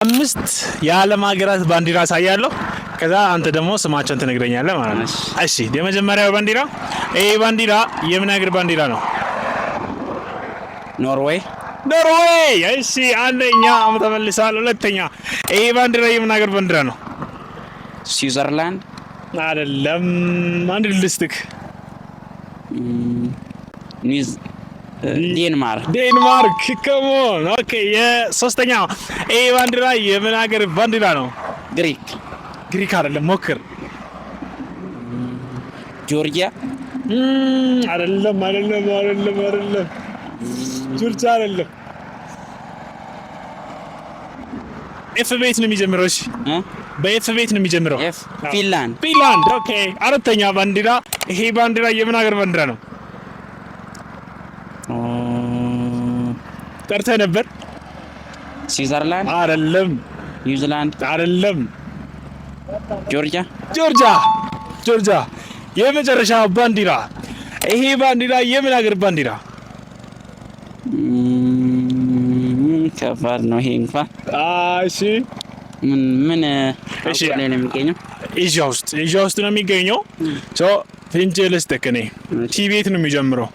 አምስት የዓለም ሀገራት ባንዲራ አሳያለሁ። ከዛ አንተ ደግሞ ስማቸውን ትነግረኛለህ ማለት ነው። እሺ የመጀመሪያው ባንዲራ ይሄ ባንዲራ የምን ሀገር ባንዲራ ነው? ኖርዌይ። እሺ አንደኛ ተመልሰሃል። ሁለተኛ ይሄ ባንዲራ የምን ሀገር ባንዲራ ነው? ስዊዘርላንድ አይደለም። አንድ ልስጥክ። ዴንማርክ ከሞን። ኦኬ የሶስተኛ ይሄ ባንዲራ የምን ሀገር ባንዲራ ነው? ግሪክ አይደለም፣ ሞክር። ጆርጂያ አይደለም። ጆርጂያ አይደለም። ኤፍ ቤት ነው የሚጀምረው። እሺ በኤፍ ቤት ነው የሚጀምረው። ፊንላንድ። ኦኬ አራተኛ ባንዲራ ይሄ ባንዲራ የምን ሀገር ባንዲራ ነው? ጠርተህ ነበር። ስዊዘርላንድ አይደለም። ኒውዚላንድ አይደለም። ጆርጂያ የመጨረሻ ባንዲራ ይሄ ባንዲራ የምን ሀገር ባንዲራ? ከባድ ነው ይሄ እንኳን። እሺ ምን እሺ ላይ ነው የሚገኘው? ኤዥያ ውስጥ ነው የሚገኘው። ፍንጭ ልስጥህ እኔ ቲቤት ነው የሚጀምረው።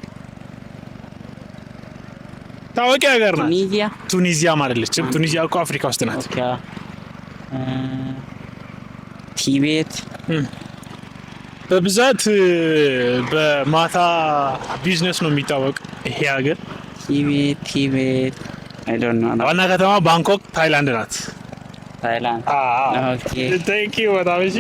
ታዋቂ ሀገር ናት። ቱኒዚያ አይደለችም። ቱኒዚያ እኮ አፍሪካ ውስጥ ናት። ቲቤት በብዛት በማታ ቢዝነስ ነው የሚታወቅ ይሄ ሀገር። ቲቤት አይ ዶንት ኖ። ዋና ከተማ ባንኮክ ታይላንድ ናት። ኦኬ ቴንክ ዩ በጣም እሺ።